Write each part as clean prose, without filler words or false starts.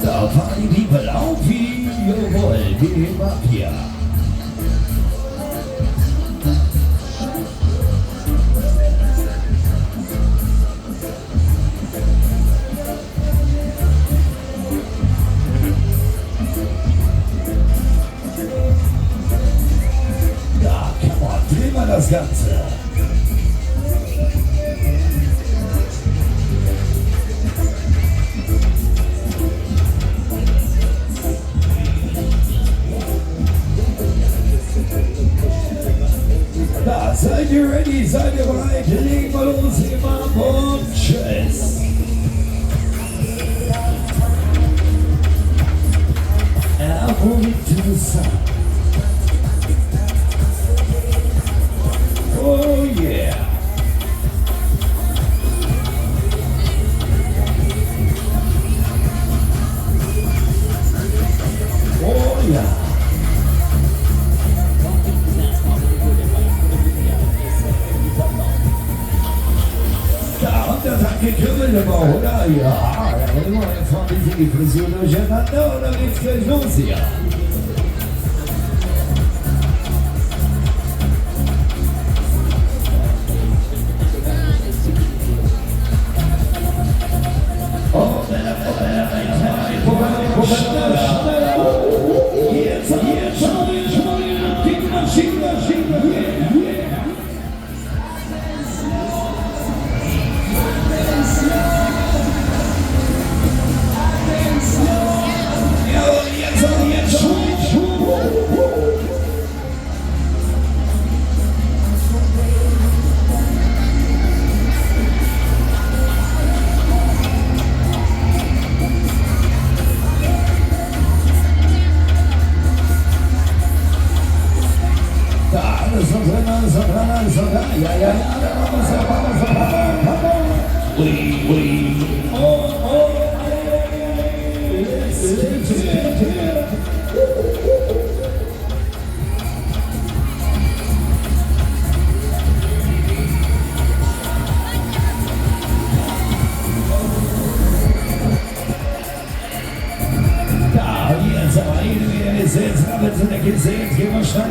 Da fahren die People auf wie jawohl, wie immer hier. Ja, come on, drehen wir das Ganze. Da, seid ihr ready? Seid ihr bereit? Legen wir los, immer und tschüss. Moving to the sun. Oh yeah. Oh ja. Da und das hat gekribbelt im Bauch, oder? Ja, da immer jetzt mal ein bisschen die Frisur durcheinander und dann geht's gleich los hier.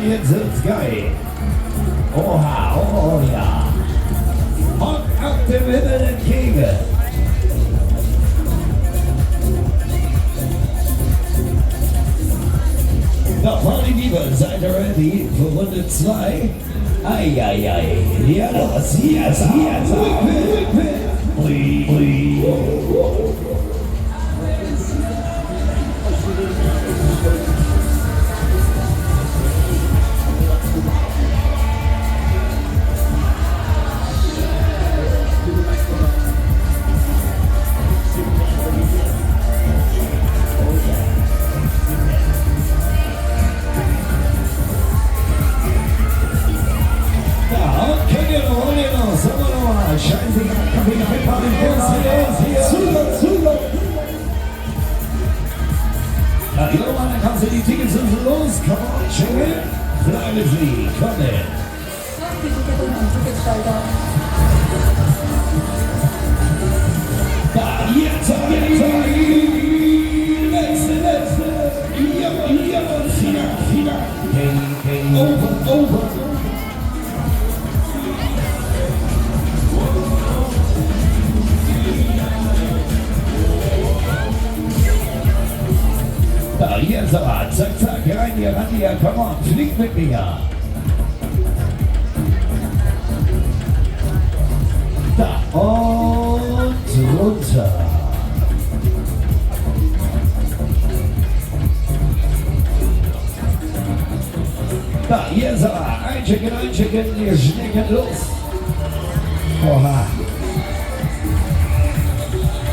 Jetzt wird's geil. Oha, oh ja. Und ab dem Himmel entgegen. Da fahren die Liebe, seid ihr ready für Runde 2? Eieiei, ja los, hier ist die Tickets sind los, come on, check it. Bleiben Sie, komm in. Da, jetzt, letzte. Jawohl, final. Hey, over. Da, jetzt aber, zack, rein hier, komm on, fliegt mit mir. Da, und runter. Da, jetzt aber, einchecken, ihr schnecken los. Oha.